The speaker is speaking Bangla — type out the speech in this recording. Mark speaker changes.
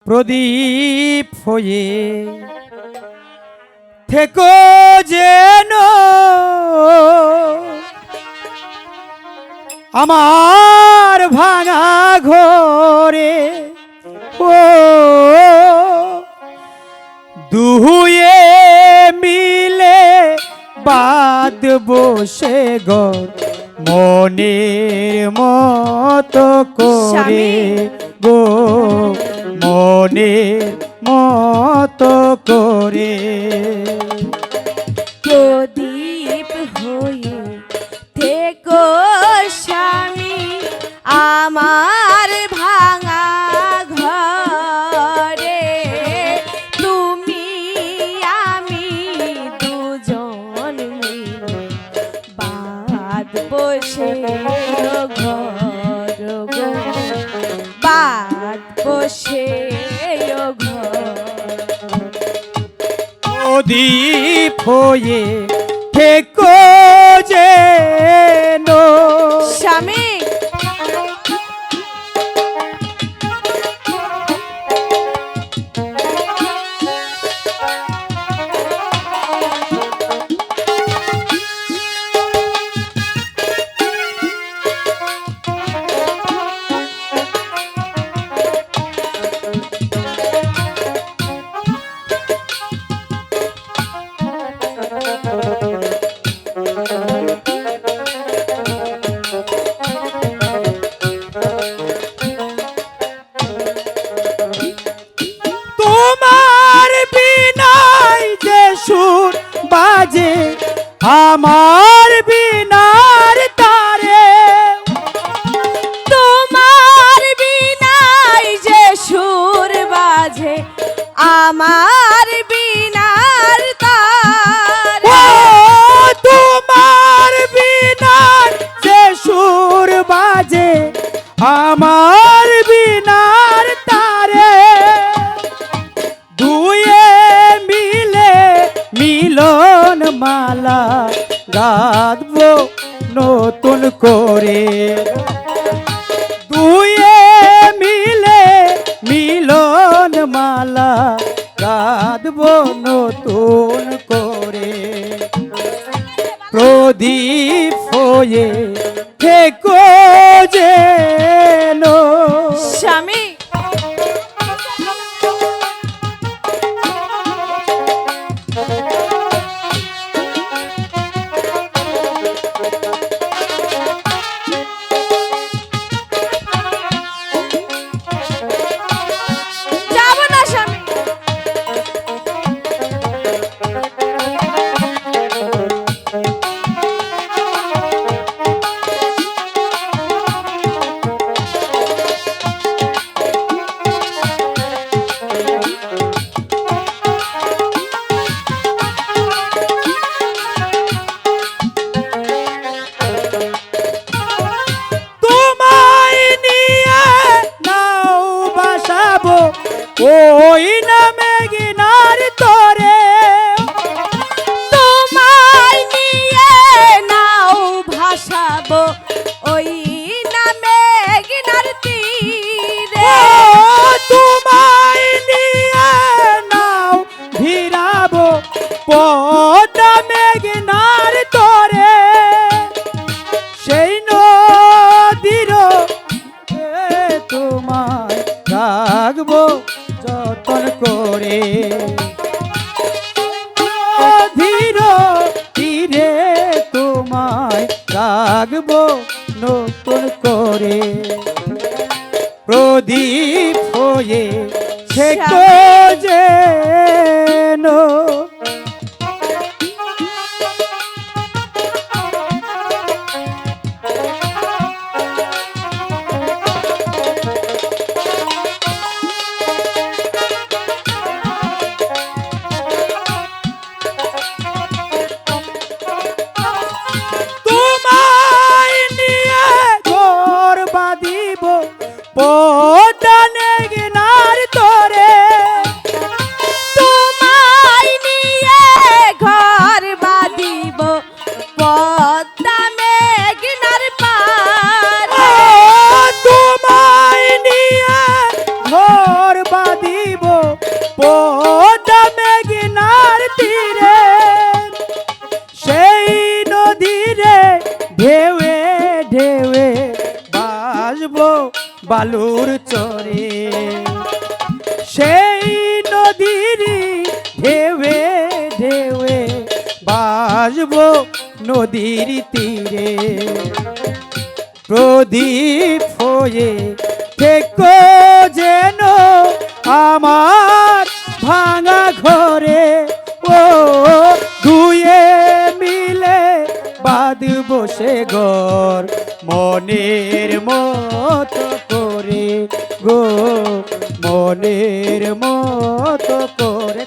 Speaker 1: প্রদীপ হয়ে থেকো যেন আমার ভাঙা ঘরে ও দুয়ে মিলে বাঁধবো সে ঘর মনের মতো করে গো মনের মতো করে
Speaker 2: প্রদীপ হয়ে থেকো স্বামী আমার ভাঙা ঘরে তুমি আমি দুজন মিলে বাঁধবো সে ঘর গো বাঁধবো সে ঘর
Speaker 1: প্রদীপ হয়ে থেকো যেন
Speaker 2: স্বামী
Speaker 1: তোমার বিনাই যে সুর বাজে আমার বিনার তারে
Speaker 2: তোমার বিনাই যে সুর বাজে আমার বিনার তারে
Speaker 1: তোমার বিনার যে সুর বাজে আমার বিনার তারে দুয়ে মিলে মিলন মালা গাঁথবো নতুন করে দুয়ে মিলে মিলন মালা গাঁথবো নতুন করে প্রদীপ হয়ে থেকো যেন
Speaker 2: স্বামী যাব না স্বামী
Speaker 1: তোমায় নিয়ে নাও বাসাবো ওই নামে গিনার তোরে
Speaker 2: তোমায় নিয়ে নাও ভাসাবো ওই নামে গিনার তীরে
Speaker 1: তোমায় নিয়ে নাও ভিড়াবো পদ্মা মেঘনার তোরে সেই নদীর তোমায় রাখবো যতন করে ধীর তীরে তোমায় রাখবো নতুন করে প্রদীপ হয়ে থেকো যেন তোমায় নিয়ে ঘর বাঁধিব পদ্মা মেঘনার তোরে
Speaker 2: তোমায়
Speaker 1: পোটা মেঘনার তীরে সেই নদীরে ঢেউে ঢেউে বাসবো বালুর চরে সেই নদীর ঢেউে ঢেউে বাসবো নদীর তীরে প্রদীপ হয়ে থেকো যেন আমার ভাঙা ঘরে ও দুয়ে মিলে বাঁধ বসে ঘর মনের মতো করে গো মনের মতো করে